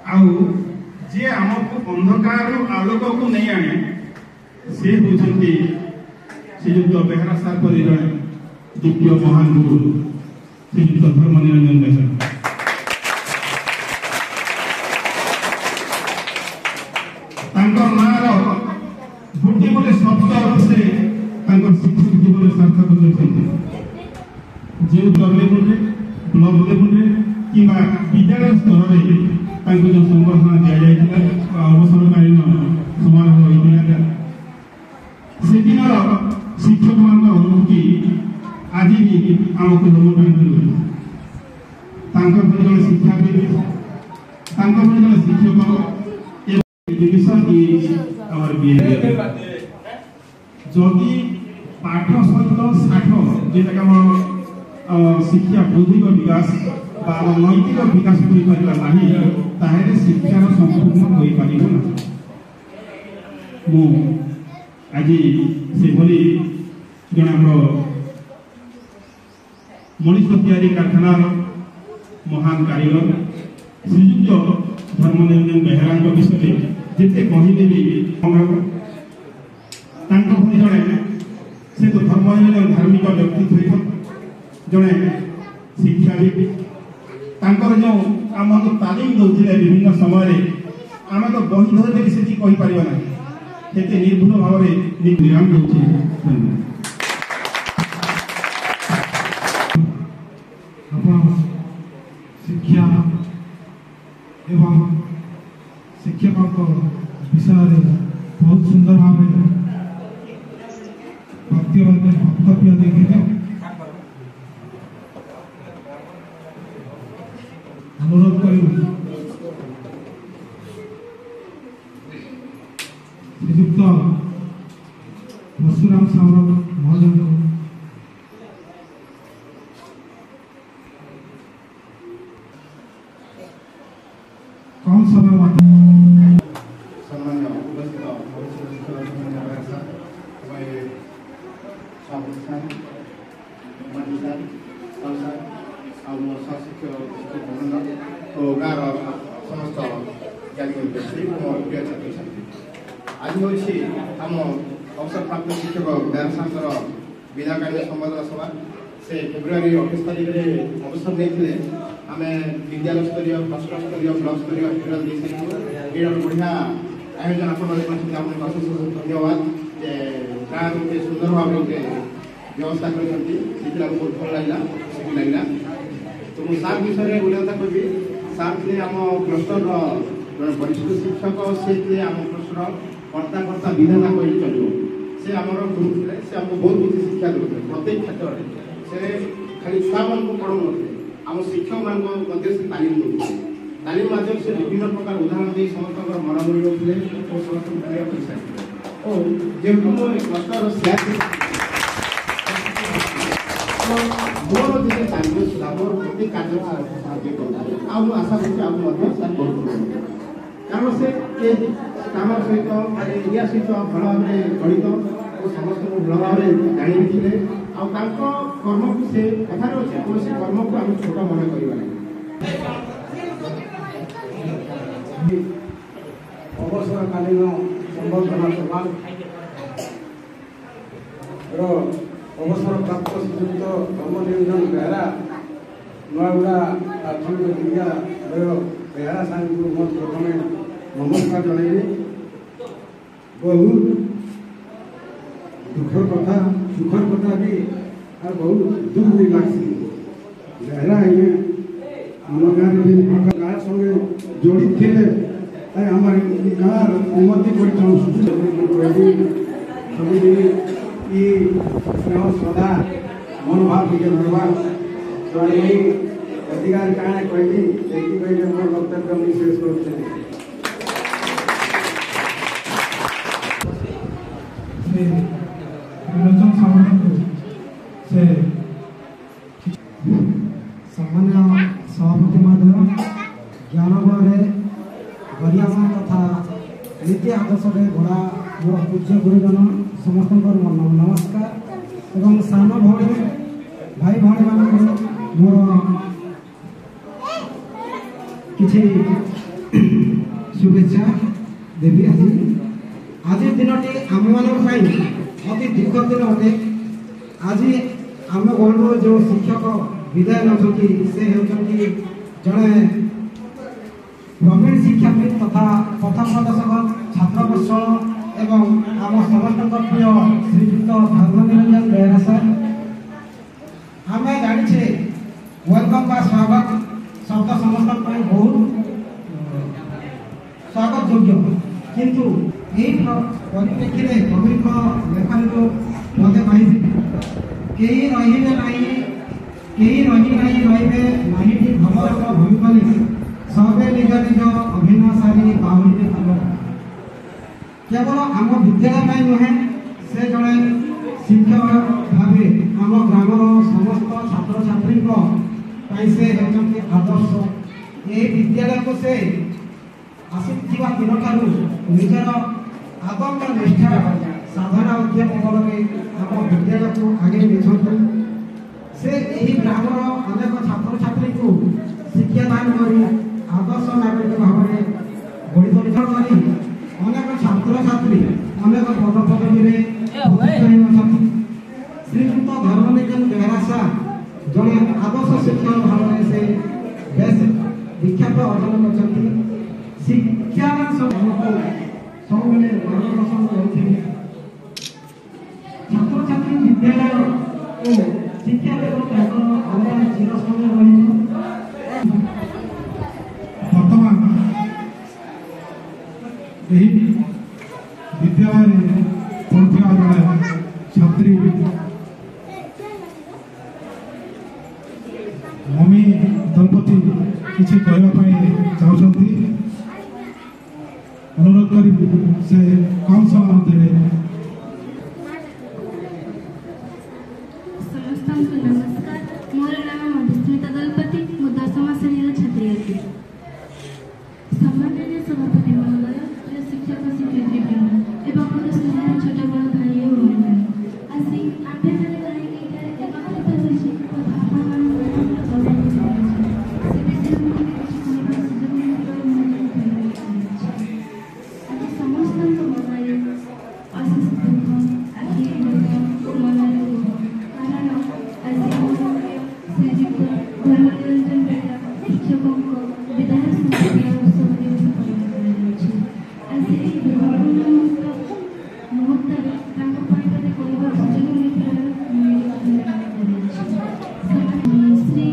आउ जे आमको अंधकार आलोक को नहीं आने से होती श्रीयुक्त बेहरा सार पर जड़े द्वितीय महान गुरु श्रीयुक्त धर्मनिरंजन बेहरा। गोटे गोटे शब्द से शिक्षक जीवन सार्थक जो ब्लक लेवल ब्लक लेवल कि विद्यालय स्तर में जो संबर्धना दि जाता अवसरकालीन समारोह होता से दिन शिक्षक मान अनुभूति आज भी आमको जन्म जड़े शिक्षाविद जड़े शिक्षक जदि पाठ सहित साठ जेटा शिक्षा बौद्धिक विकास नैतिक विकास ताहे शिक्षार संपूर्ण हो पार आज से जन मनीष तैयारी कारखानार महान कारीगर श्रीयुक्त धर्मनिरंजन बेहरा विषय जिते कहले भी जड़े से तो धर्मनिरंजन धार्मिक व्यक्तित्व जड़े शिक्षाविद जो आम जो तालीम दौले विभिन्न समय आम तो बही धरदे से कहीपर ना से निर्भुल भाव में विराम दूसरे शिक्षा एवं शिक्षक विषय बहुत सुंदर भाव वक्तव्य देखे अनुरोध कर श्रीयुक्त परशुराम सावर महोदय कम समय समस्त ज्ञानी प्रिय छात्र छात्री आज हूँ आम अवसरप्राप्त शिक्षक बेहरा विदाकालीन संबोधन सभा से फेब्रुआरी 28 तारीख में अवसर नहीं आम विद्यालय स्तरीय राष्ट्र स्तरीय ब्लक स्तरीय फेब्रुआरी दे सारी ये बढ़िया आयोजन आप धन्यवाद गाँव गोटे सुंदर भाव गोटे व्यवस्था कर बहुत भल लगे खुशी लगे तो मुझे सार विषय में गोटे कथा कहि सार थे आम क्लस्टर वरिष्ठ शिक्षक से आम क्लस्टर कर्ता कर्ता विधाता कह चलो से आम गुरु थे से आमको बहुत कुछ शिक्षा देते प्रत्येक क्षेत्र में से खाली छुआ मान पढ़ाऊ थे आम शिक्षक मान से तालीम देते तालीम माध्यम से विभिन्न प्रकार उदाहरण दे समस्त मनोबल रोते और समस्त कार्य कर सारी और जेहतु मो क्लस्टर मोर जे कार्य मोर प्रत्येक कार्य साहाଯ୍य करूँ आशा करूँ कारण से काम सहित या सहित भल भाव में जड़ित और समस्त भल भाव में जाणी थे कर्म को से कथार अच्छे कौन कर्म को आम छोट मन करवा अवसरकालीन संबर्धना सभा अवसर प्राप्त श्रीयुक्त धर्मनिरंजन बेहरा नुआगुड़ा प्राथमिक विद्यालय बेहरा साहब को प्रथम नमस्कार जन बहुत दुखर कथा सुखर कथा भी और बहुत दुख भी लगी बेहरा आम गाँव गाँ संगे जोड़ी थे आम गाँव उन्नति कर श्रद्धा मनोभाव टे धरवा तो अधिकार क्या कहली मोर वक्तव्य मुझे शेष कर सामान्य सभापति महोदय ज्ञान बल गरियामा तथा नीति आदर्श गढ़ा मोर पूज्य गुरुजन समस्त नमस्कार एवं सान भाई भाई मोर किसी शुभेच्छा देवी। आज दिनटी आम मान अति दुख दिन अटे। आज आम गणर जो शिक्षक विदाय नौकरी से होती जड़े प्रवीण शिक्षाविद तथा प्रथम प्रदर्शक छात्र बत्सल एवं आम समस्त प्रिय श्रीयुक्त धर्मनिरंजन बेहरा सर। आम जाने वेलकम का स्वागत शब्द समस्त बहुत स्वागत योग्य, किंतु यही परिप्रेक्षी में कवि लेखन जो मत कही कहीं रही भ्रमर भूमि सबे निज निज अभिनयशाली बाहुली केवल आम विद्यालय नुहे से जड़े शिक्षक भाव आम ग्रामर समस्त छात्र छात्री से आदर्श। ये विद्यालय को से आसुवा दिन ठारू निजर आदर्श निष्ठा साधना उद्यम बल में आम विद्यालय को आगे निछंतु। से यही ग्रामर अनेक छात्र छात्री को शिक्षादान कर आदर्श नागरिक भाव में गढ़ी तोड़ कर अनेक छात्र छात्री अनेक पद पदवी श्रीयुक्त धर्मनिरंजन बेहरा साह जड़े आदर्श शिक्षक भाव में से बेस विख्यात अर्जन कर शिक्षा सब मार्गदर्शन कर छात्र छात्री विद्यालय शिक्षा चिरस्थान रही। वर्तमान विद्यालय पढ़ुवा जड़े छात्री मम्मी दंपति किसी कहवाई चाहती अनुरोध कर से कम समय मध्य नमस्कार। मोर नाम मधुस्मिता दलपति मु 10मा श्रेणी छात्री अति। सम्माननीय सभापति महोदय, प्रिय शिक्षक शिक्षयित्री वृंद एवं मोर स्नेह छोट बड़ भाई और बहन आसी आठे जने कहीं एकत्रित होइछि तथा आपन समस्त मनाई आशीष आखि मनाई धर्मनिरंजन बेहरा शिक्षकों को विदाय उत्सव दिवस पालन श्री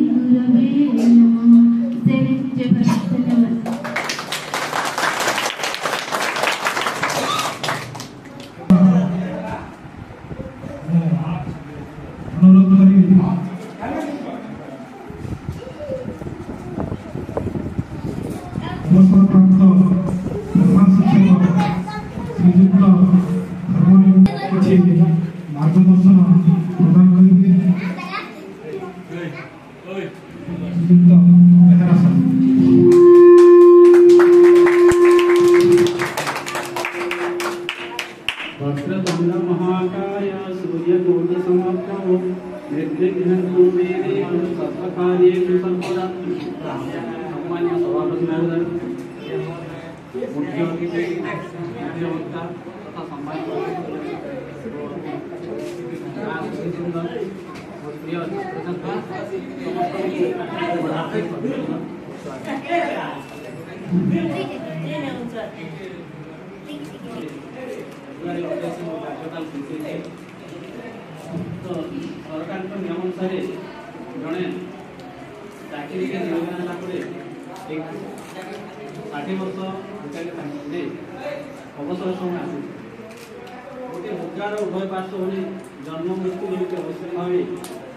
गुरवे नमः। जय भारत। धन्यवाद। अनुरोध करी अवसर प्राप्त प्रधान शिक्षक श्रीयुक्त धर्मनिरंजन मार्गदर्शन प्रदान करेंगे। श्रीयुक्त बेहरा साहब। वक्रतुंड महाकाय सूर्यकोटि समप्रभो निर्विघ्नं कुरु मे देव सर्वकार्येषु सर्वदा। सम्मान्य सभापति महोदय, मुख्य अतिथि, मुख्य वक्ता तथा सम्मानित प्रिय तो सरकार नियम अनुसार जड़े चाकरी के नियोजन है 60 वर्ष भितर अवसर समय आस गोटे मुद्रार उभय पार्श्व होने जन्म मृत्यु जमी अवसर भाव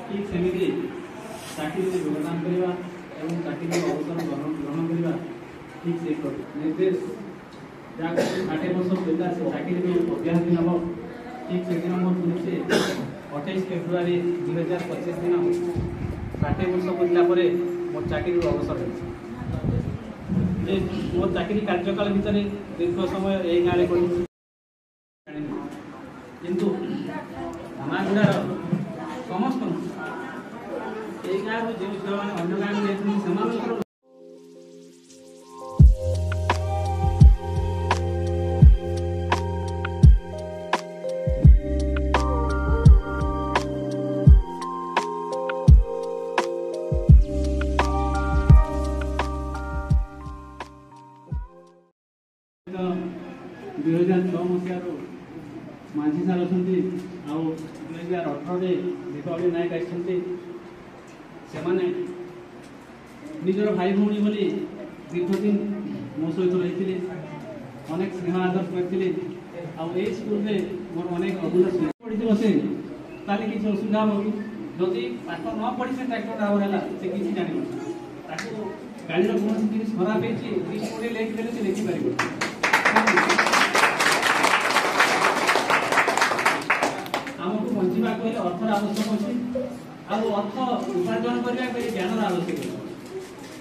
ठीक सेमती चाकरी में योगदान करवा और चाकरी अवसर ग्रहण करवा ठीक से निर्देश जहाँ 60 वर्ष पिला से चाकरी में अब्याहति नब ठीक से दिन मोर पुलिस 28 फेब्रुआरी 2025 दिन 60 वर्ष पुजला मोर चाकरी अवसर है। मोर चाकरी कार्यकाल भितर दीर्घ समय यही गाँव कर किंतु धामागुड़ार समस्त यही गाँव जो झील मैंने अन्य गाँव से 2006 मसीहार माझी सार अच्छा 2018 दीपावली नायक आई निजर भाई भौणी बोली दीर्घ दिन मो सहित रही अनेक स्नेह आदर करते स्कूल में मोर अनेक अभूत पढ़ी से ताले किसी असुविधा हम कि जदि पाठ न पढ़ी से ट्रैक्टर ड्राइवर है से किसी जान गाड़ी कौन जिन खराब होती लिखिदेले से लिखिपार आमको बंचा कहले अर्थर आवश्यक अच्छे अर्थ उपार्जन करने ज्ञान आवश्यक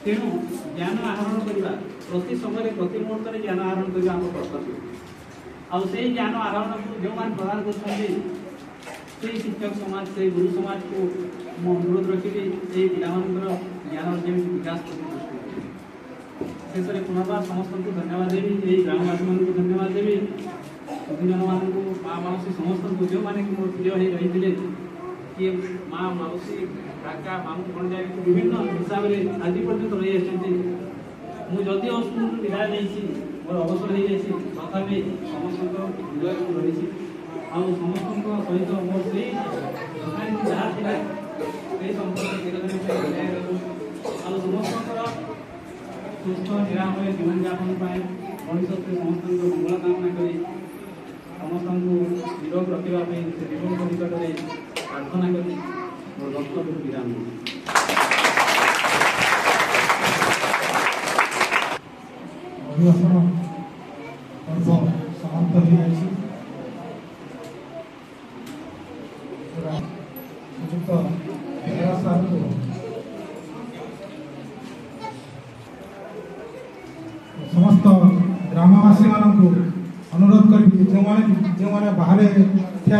तेणु ज्ञान आहरण करने प्रति समय प्रति मुहूर्त ज्ञान आहरण करने आम कर्तव्य आउ से ज्ञान आहरण को जो मैंने प्रदान कर शिक्षक समाज से गुरु समाज को अनुरोध रखी पिलाମାନଙ୍କର ज्ञान जमी विकास शेष में पुनर्बार समस्त को धन्यवाद देवी यही ग्रामवासी मान धन्यवाद देवी गुरुजन मानक माँ मौसी समस्त को जो मैंने मोर प्रिय हो रही किए माँ मौसी काका मामू भणजा विभिन्न हिसाब से आज पर्यटन रही मुझे स्कूल विदाय नहीं मोर अवसर हो जाए तथापि समस्त हृदय रही आउ समस्त सहित मोर से जहाँ था संपर्क आउ समस्त सुस्थ निरामय जीवन यापन भविष्य समस्त मंगल कामना कर समस्त निरोग रखापी से निरोग निकट में प्रार्थना करी मोर वक्तव्य विराम अधिवेशन पर्व समाप्त हो जाए श्रीजुक्त बेहेरा साहब को समस्त ग्रामवासी मान अनुरोध करी जो मैंने बाहर ठिया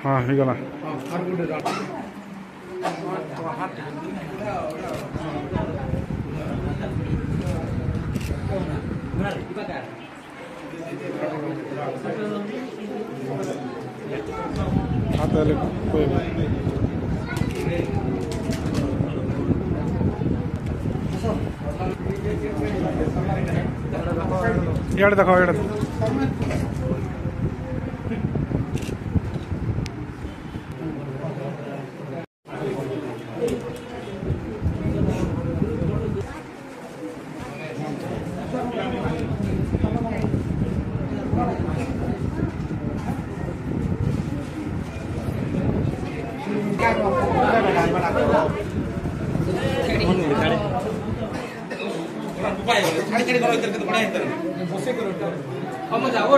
हाँ हो गला इड़े देखो इड़े हम जाओ